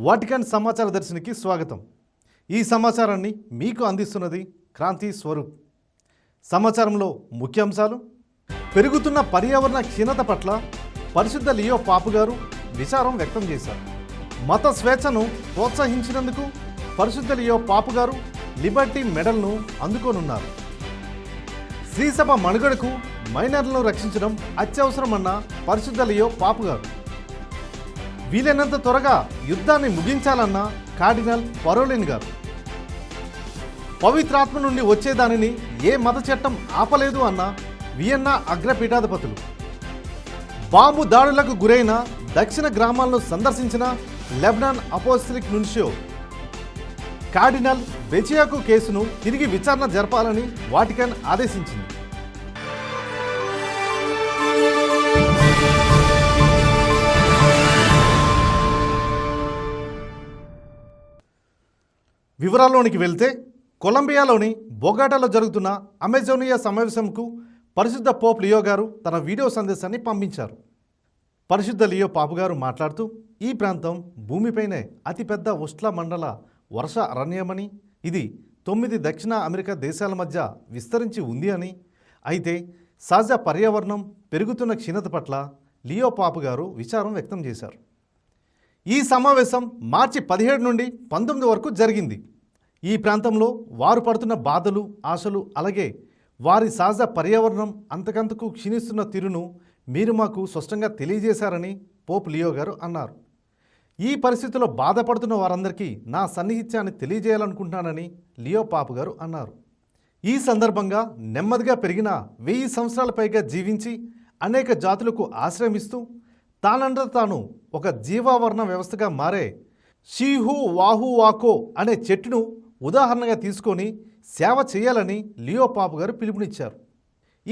Vatican సమాచార దర్శనికి స్వాగతం. ఈ సమాచారాన్ని మీకు అందిస్తున్నది క్రాంతి స్వరూప్. సమాచారంలో ముఖ్యాంశాలు: పెరుగుతున్న పర్యావరణ క్షీణత పట్ల పరిశుద్ధ లియో పాపు గారు విచారం వ్యక్తం చేశారు. మత స్వేచ్ఛను ప్రోత్సహించినందుకు పరిశుద్ధ లియో పాపు గారు లిబర్టీ మెడల్ను అందుకోనున్నారు. శ్రీసభ మనుగడకు మైనర్లను రక్షించడం అత్యవసరమన్న పరిశుద్ధ లియో పాపు గారు. వీలైనంత త్వరగా యుద్ధాన్ని ముగించాలన్న కార్డినల్ పరోలిన్ గారు. పవిత్రాత్మ నుండి వచ్చేదానిని ఏ మత చట్టం ఆపలేదు అన్న వియన్నా అగ్రపీఠాధిపతులు. బాంబు దాడులకు గురైన దక్షిణ గ్రామాలను సందర్శించిన లెబనాన్ అపోస్తలిక్ నున్షియో. కార్డినల్ బెచియాకు కేసును తిరిగి విచారణ జరపాలని వాటికన్ ఆదేశించింది. వివరాల్లోనికి వెళ్తే, కొలంబియాలోని బొగాటాలో జరుగుతున్న అమెజోనియా సమావేశంకు పరిశుద్ధ పోప్ లియో గారు తన వీడియో సందేశాన్ని పంపించారు. పరిశుద్ధ లియో పాపు గారు మాట్లాడుతూ, ఈ ప్రాంతం భూమిపైనే అతిపెద్ద ఉష్ణ మండల వర్ష అరణ్యమని, ఇది 9 దక్షిణ అమెరికా దేశాల మధ్య విస్తరించి ఉంది అని, అయితే సహజ పర్యావరణం పెరుగుతున్న క్షీణత పట్ల లియో పాపు గారు విచారం వ్యక్తం చేశారు. ఈ సమావేశం మార్చి 17 నుండి 19 వరకు జరిగింది. ఈ ప్రాంతంలో వారు పడుతున్న బాధలు, ఆశలు, అలాగే వారి సహజ పర్యావరణం అంతకంతకు క్షీణిస్తున్న తీరును మీరు మాకు స్పష్టంగా తెలియజేశారని పోప్ లియో గారు అన్నారు. ఈ పరిస్థితిలో బాధపడుతున్న వారందరికీ నా సన్నిహిత్యాన్ని తెలియజేయాలనుకుంటున్నానని లియో పాపు గారు అన్నారు. ఈ సందర్భంగా నెమ్మదిగా పెరిగిన 1000 సంవత్సరాల పైగా జీవించి అనేక జాతులకు ఆశ్రయమిస్తూ తానంతా తాను ఒక జీవావరణ వ్యవస్థగా మారే షీహు వాహు వాకో అనే చెట్టును ఉదాహరణగా తీసుకొని సేవ చేయాలని లియో పాపు గారు పిలుపునిచ్చారు.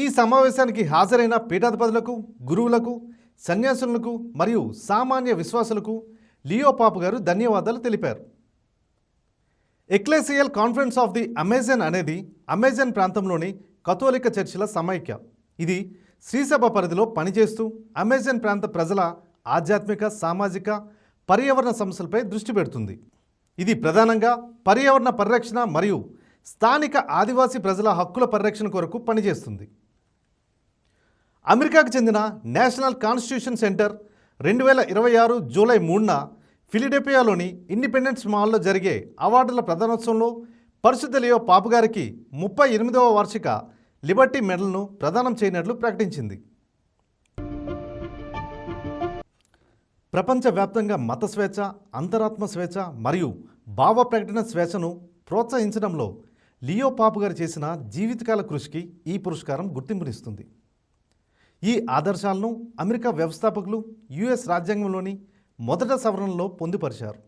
ఈ సమావేశానికి హాజరైన పీఠాధిపతులకు, గురువులకు, సన్యాసులకు మరియు సామాన్య విశ్వాసులకు లియో పాపు గారు ధన్యవాదాలు తెలిపారు. ఎక్లేసియల్ కాన్ఫరెన్స్ ఆఫ్ ది అమెజాన్ అనేది అమెజాన్ ప్రాంతంలోని కథోలిక చర్చిల సమైక్య. ఇది శ్రీసభ పరిధిలో పనిచేస్తూ అమెజాన్ ప్రాంత ప్రజల ఆధ్యాత్మిక, సామాజిక, పర్యావరణ సమస్యలపై దృష్టి పెడుతుంది. ఇది ప్రధానంగా పర్యావరణ పరిరక్షణ మరియు స్థానిక ఆదివాసీ ప్రజల హక్కుల పరిరక్షణ కొరకు పనిచేస్తుంది. అమెరికాకు చెందిన నేషనల్ కాన్స్టిట్యూషన్ సెంటర్ 2026 జూలై 3న ఫిలడెల్ఫియాలోని ఇండిపెండెన్స్ మాల్లో జరిగే అవార్డుల ప్రదానోత్సవంలో పరిశుద్ధ లియో పాపు గారికి 38వ వార్షిక లిబర్టీ మెడల్ను ప్రదానం చేయనట్లు ప్రకటించింది. ప్రపంచవ్యాప్తంగా మత స్వేచ్ఛ, అంతరాత్మ స్వేచ్ఛ మరియు భావ ప్రకటన స్వేచ్ఛను ప్రోత్సహించడంలో లియో పాపు గారు చేసిన జీవితకాల కృషికి ఈ పురస్కారం గుర్తింపునిస్తుంది. ఈ ఆదర్శాలను అమెరికా వ్యవస్థాపకులు యుఎస్ రాజ్యాంగంలోని మొదట సవరణలో పొందుపరిచారు.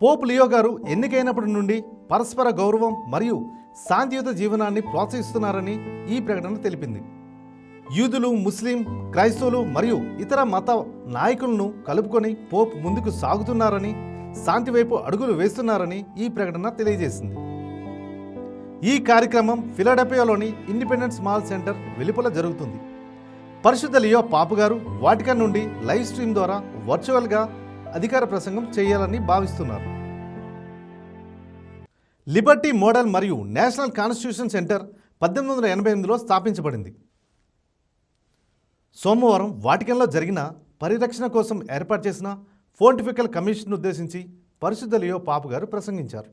పోప్ లియో గారు ఎన్నికైనప్పటి నుండి పరస్పర గౌరవం మరియు శాంతియుత జీవనాన్ని ప్రోత్సహిస్తున్నారని ఈ ప్రకటన తెలిపింది. యూదులు, ముస్లిం, క్రైస్తవులు మరియు ఇతర మత నాయకులను కలుపుకొని పోప్ ముందుకు సాగుతున్నారని, శాంతి వైపు అడుగులు వేస్తున్నారని ఈ ప్రకటన తెలియజేసింది. ఈ కార్యక్రమం ఫిలడెల్ఫియాలోని ఇండిపెండెన్స్ మాల్ సెంటర్ వెలుపల జరుగుతుంది. పరిశుద్ధ లియో పాపు గారు వాటికన్ నుండి లైవ్ స్ట్రీమ్ ద్వారా వర్చువల్గా అధికార ప్రసంగం చేయాలని భావిస్తున్నారు. లిబర్టీ మోడల్ మరియు నేషనల్ కాన్స్టిట్యూషన్ సెంటర్ 1888లో స్థాపించబడింది. సోమవారం వాటికన్లో జరిగిన పరిరక్షణ కోసం ఏర్పాటు చేసిన ఫోర్టిఫికల్ కమిషన్ ఉద్దేశించి పరిశుద్ధ లియో పాపు గారు ప్రసంగించారు.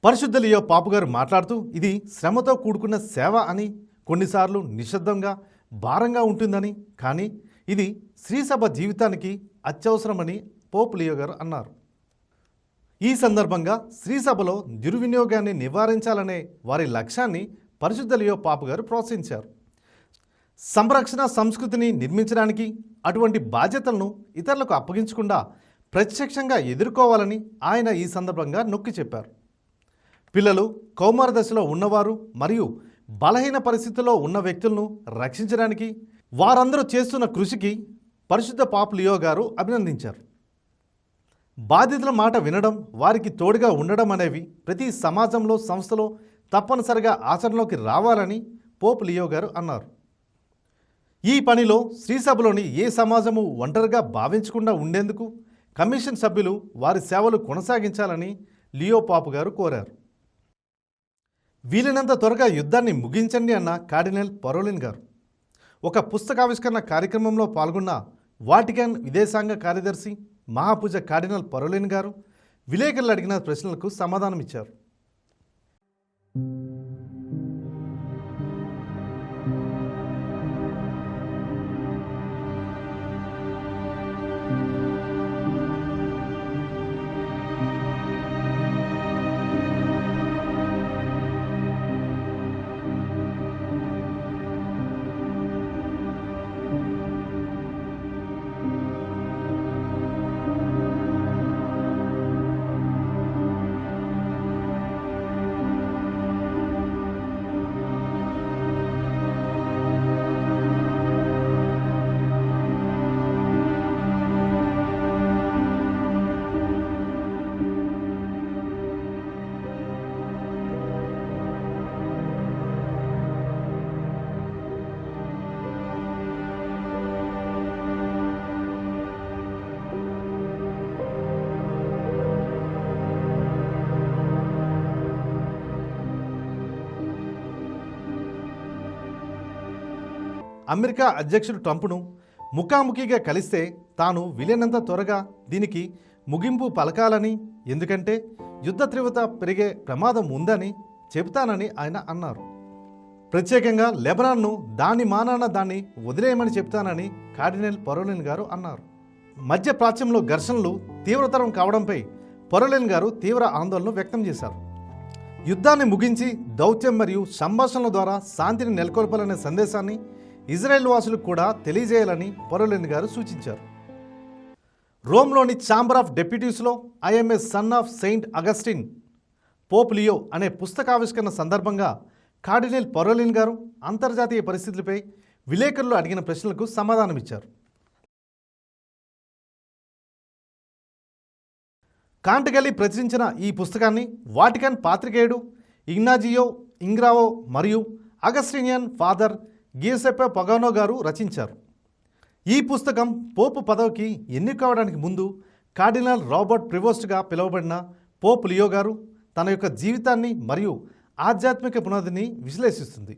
పరిశుద్ధ లియో పాపు గారు మాట్లాడుతూ, ఇది శ్రమతో కూడుకున్న సేవ అని, కొన్నిసార్లు నిశ్శబ్దంగా, భారంగా ఉంటుందని, కానీ ఇది శ్రీసభ జీవితానికి అత్యవసరమని పోప్ లియో గారు అన్నారు. ఈ సందర్భంగా శ్రీసభలో దుర్వినియోగాన్ని నివారించాలనే వారి లక్ష్యాన్ని పరిశుద్ధ లియో పాపు గారు ప్రోత్సహించారు. సంరక్షణ సంస్కృతిని నిర్మించడానికి అటువంటి బాధ్యతలను ఇతరులకు అప్పగించకుండా ప్రత్యక్షంగా ఎదుర్కోవాలని ఆయన ఈ సందర్భంగా నొక్కి చెప్పారు. పిల్లలు, కౌమార దశలో ఉన్నవారు మరియు బలహీన పరిస్థితుల్లో ఉన్న వ్యక్తులను రక్షించడానికి వారందరూ చేస్తున్న కృషికి పరిశుద్ధ పాపు లియో గారు అభినందించారు. బాధితుల మాట వినడం, వారికి తోడుగా ఉండడం అనేవి ప్రతి సమాజంలో, సంస్థలో తప్పనిసరిగా ఆచరణలోకి రావాలని పోప్ లియో గారు అన్నారు. ఈ పనిలో శ్రీసభలోని ఏ సమాజము ఒంటరిగా భావించకుండా ఉండేందుకు కమిషన్ సభ్యులు వారి సేవలు కొనసాగించాలని లియో పాపు గారు కోరారు. వీలైనంత త్వరగా యుద్ధాన్ని ముగించండి అన్న కార్డినల్ పరోలిన్ గారు. ఒక పుస్తకావిష్కరణ కార్యక్రమంలో పాల్గొన్న వాటికన్ విదేశాంగ కార్యదర్శి మహాపూజ కార్డినల్ పరోలిన్ గారు విలేకరులు అడిగిన ప్రశ్నలకు సమాధానమిచ్చారు. అమెరికా అధ్యక్షుడు ట్రంప్ను ముఖాముఖిగా కలిస్తే తాను వీలైనంత త్వరగా దీనికి ముగింపు పలకాలని, ఎందుకంటే యుద్ధ తీవ్రత పెరిగే ప్రమాదం ఉందని చెబుతానని ఆయన అన్నారు. ప్రత్యేకంగా లెబనాన్ను దాని మానాన దాన్ని వదిలేయమని చెప్తానని కార్డినల్ పరోలిన్ గారు అన్నారు. మధ్య ప్రాచ్యంలో ఘర్షణలు తీవ్రతరం కావడంపై పరోలిన్ గారు తీవ్ర ఆందోళన వ్యక్తం చేశారు. యుద్ధాన్ని ముగించి దౌత్యం మరియు సంభాషణల ద్వారా శాంతిని నెలకొల్పాలనే సందేశాన్ని ఇజ్రాయెల్ వాసులకు కూడా తెలియజేయాలని పరోలిన్ గారు సూచించారు. రోమ్లోని ఛాంబర్ ఆఫ్ డెప్యూటీస్లో I am a son of Saint Augustine Pope Leo అనే పుస్తకావిష్కరణ సందర్భంగా కార్డినల్ పరోలిన్ గారు అంతర్జాతీయ పరిస్థితులపై విలేకరులు అడిగిన ప్రశ్నలకు సమాధానమిచ్చారు. కాంటగల్లి ప్రచురించిన ఈ పుస్తకాన్ని వాటికన్ పాత్రికేయుడు ఇగ్నాజియో ఇంగ్రావో మరియు అగస్టినియన్ ఫాదర్ గియుసెప్పే పగానో గారు రచించారు. ఈ పుస్తకం పోపు పదవికి ఎన్నికవడానికి ముందు కార్డినల్ రాబర్ట్ ప్రివోస్ట్గా పిలువబడిన పోప్ లియో గారు తన యొక్క జీవితాన్ని మరియు ఆధ్యాత్మిక పునాదిని విశ్లేషిస్తుంది.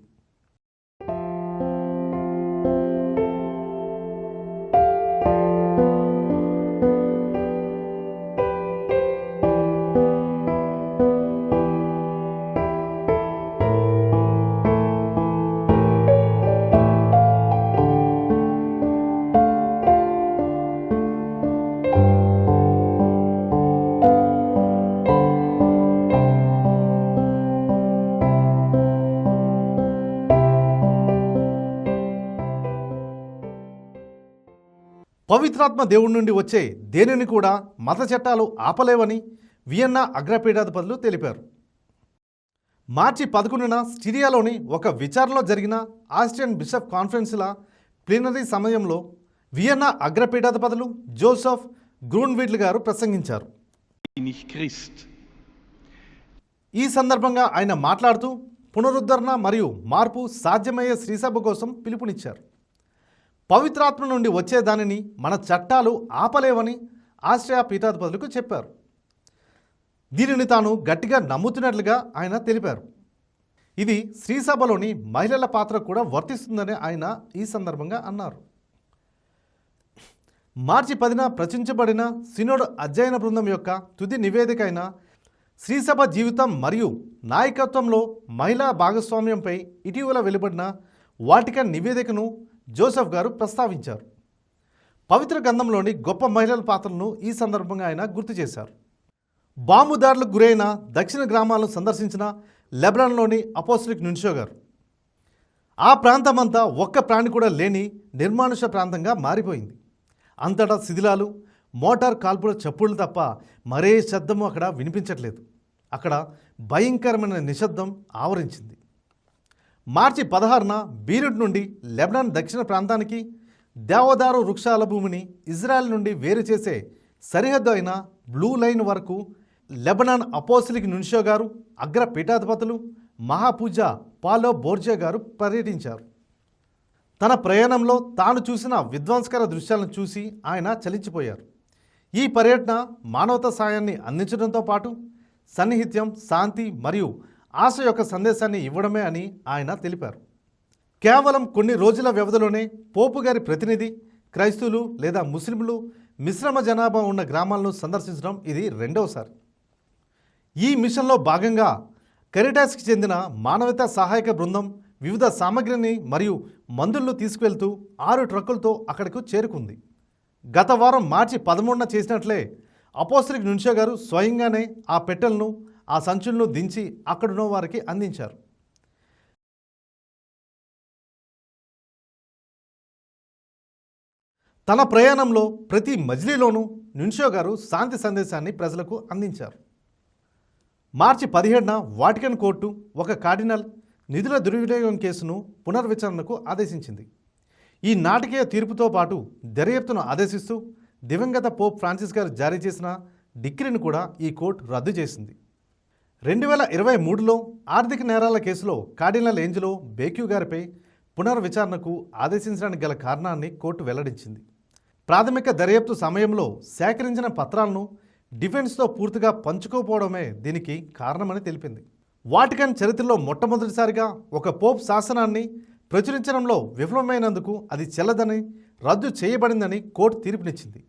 పవిత్రాత్మ దేవుడి నుండి వచ్చే దేనిని కూడా మత చట్టాలు ఆపలేవని వియన్నా అగ్రపీఠాధిపతులు తెలిపారు. మార్చి 11న సిరియాలోని ఒక విచారణలో జరిగిన ఆస్ట్రియన్ బిషప్ కాన్ఫరెన్స్ల ప్లీనరీ సమయంలో వియన్నా అగ్రపీఠాధిపతులు జోసెఫ్ గ్రూన్విడ్ల్ గారు ప్రసంగించారు. ఈ సందర్భంగా ఆయన మాట్లాడుతూ పునరుద్ధరణ మరియు మార్పు సాధ్యమయ్యే శ్రీసభ కోసం పిలుపునిచ్చారు. పవిత్రాత్మ నుండి వచ్చే దానిని మన చట్టాలు ఆపలేవని ఆస్ట్రియా పీఠాధిపతులకు చెప్పారు. దీనిని తాను గట్టిగా నమ్ముతున్నట్లుగా ఆయన తెలిపారు. ఇది శ్రీసభలోని మహిళల పాత్ర కూడా వర్తిస్తుందని ఆయన ఈ సందర్భంగా అన్నారు. మార్చి 10న ప్రచురించబడిన సినోడ్ అధ్యయన బృందం యొక్క తుది నివేదిక అయిన శ్రీసభ జీవితం మరియు నాయకత్వంలో మహిళా భాగస్వామ్యంపై ఇటీవల వెలువడిన వాటికన్ నివేదికను జోసెఫ్ గారు ప్రస్తావించారు. పవిత్ర గ్రంథంలోని గొప్ప మహిళల పాత్రలను ఈ సందర్భంగా ఆయన గుర్తు చేశారు. బాంబుదారులకు గురైన దక్షిణ గ్రామాలను సందర్శించిన లెబనాన్లోని అపోస్టలిక్ నున్షియో గారు ఆ ప్రాంతమంతా ఒక్క ప్రాణి కూడా లేని నిర్మానుష ప్రాంతంగా మారిపోయింది. అంతటా శిథిలాలు, మోటార్ కాల్పుల చప్పుళ్ళు తప్ప మరే శబ్దము అక్కడ వినిపించట్లేదు. అక్కడ భయంకరమైన నిశ్శబ్దం ఆవరించింది. మార్చి 16న బీరుట్ నుండి లెబనాన్ దక్షిణ ప్రాంతానికి దేవదారు వృక్షాల భూమిని ఇజ్రాయెల్ నుండి వేరు చేసే సరిహద్దు అయిన బ్లూ లైన్ వరకు లెబనాన్ అపోస్టలిక్ నున్షియో గారు, అగ్ర పీఠాధిపతులు మహాపూజ పాలో బోర్జే గారు పర్యటించారు. తన ప్రయాణంలో తాను చూసిన విధ్వంసకర దృశ్యాలను చూసి ఆయన చలించిపోయారు. ఈ పర్యటన మానవతా సాయాన్ని అందించడంతో పాటు సన్నిహిత్యం, శాంతి మరియు ఆశ యొక్క సందేశాన్ని ఇవ్వడమే అని ఆయన తెలిపారు. కేవలం కొన్ని రోజుల వ్యవధిలోనే పోపు గారి ప్రతినిధి క్రైస్తవులు లేదా ముస్లింలు మిశ్రమ జనాభా ఉన్న గ్రామాలను సందర్శించడం ఇది రెండవసారి. ఈ మిషన్లో భాగంగా కెరిటాస్కి చెందిన మానవతా సహాయక బృందం వివిధ సామగ్రిని మరియు మందులను తీసుకువెళ్తూ 6 ట్రక్కులతో అక్కడకు చేరుకుంది. గత వారం మార్చి 13న చేసినట్లే అపోస్తలిక్ నున్షియో గారు స్వయంగానే ఆ పెట్టెలను, ఆ సంచులను దించి అక్కడున్న వారికి అందించారు. తన ప్రయాణంలో ప్రతి మజిలీలోనూ నున్షియో గారు శాంతి సందేశాన్ని ప్రజలకు అందించారు. మార్చి 17న వాటికన్ కోర్టు ఒక కార్డినల్ నిధుల దుర్వినియోగం కేసును పునర్విచారణకు ఆదేశించింది. ఈ నాటకీయ తీర్పుతో పాటు దర్యాప్తును ఆదేశిస్తూ దివంగత పోప్ ఫ్రాన్సిస్ గారు జారీ చేసిన డిక్రీని కూడా ఈ కోర్టు రద్దు చేసింది. 2023లో ఆర్థిక నేరాల కేసులో కార్డినల్ ఏంజెలో బేక్యూ గారిపై పునర్విచారణకు ఆదేశించడానికి గల కారణాన్ని కోర్టు వెల్లడించింది. ప్రాథమిక దర్యాప్తు సమయంలో సేకరించిన పత్రాలను డిఫెన్స్తో పూర్తిగా పంచుకోకపోవడమే దీనికి కారణమని తెలిపింది. వాటికన్ చరిత్రలో మొట్టమొదటిసారిగా ఒక పోప్ శాసనాన్ని ప్రచురించడంలో విఫలమైనందుకు అది చెల్లదని, రద్దు చేయబడిందని కోర్టు తీర్పునిచ్చింది.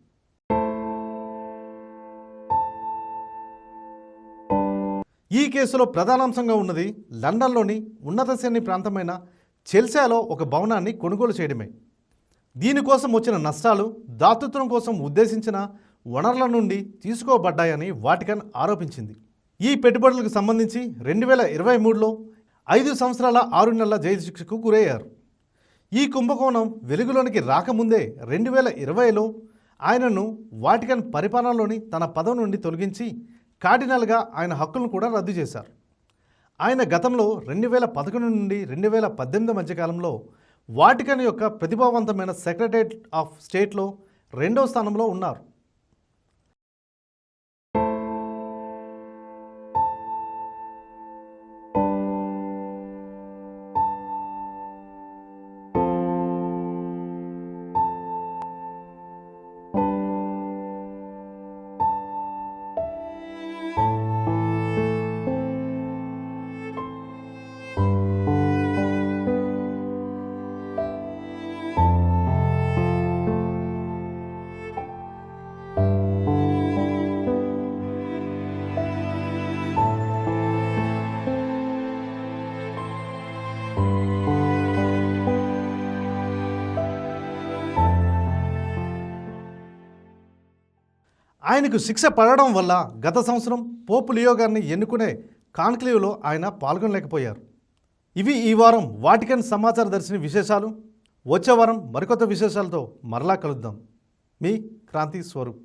ఈ కేసులో ప్రధానాంశంగా ఉన్నది లండన్లోని ఉన్నత శ్రేణి ప్రాంతమైన చెల్సియాలో ఒక భవనాన్ని కొనుగోలు చేయడమే. దీనికోసం వచ్చిన నష్టాలు దాతృత్వం కోసం ఉద్దేశించిన వనరుల నుండి తీసుకోబడ్డాయని వాటికన్ ఆరోపించింది. ఈ పెట్టుబడులకు సంబంధించి 2023లో 5 సంవత్సరాల 6 నెలల జైలు శిక్షకు గురయ్యారు. ఈ కుంభకోణం వెలుగులోనికి రాకముందే 2020లో ఆయనను వాటికన్ పరిపాలనలోని తన పదవి నుండి తొలగించి కార్డినల్గా ఆయన హక్కులను కూడా రద్దు చేశారు. ఆయన గతంలో 2011 నుండి 2018 మధ్యకాలంలో వాటికన్ యొక్క ప్రతిభావంతమైన సెక్రటరీ ఆఫ్ స్టేట్లో 2వ స్థానంలో ఉన్నారు. ఆయనకు శిక్ష పడడం వల్ల గత సంవత్సరం పోపు లియో గారిని ఎన్నుకునే కాన్క్లేవ్లో ఆయన పాల్గొనలేకపోయారు. ఇవి ఈ వారం వాటికన్ సమాచార దర్శిని విశేషాలు. వచ్చే వారం మరికొత్త విశేషాలతో మరలా కలుద్దాం. మీ క్రాంతి స్వరూప్.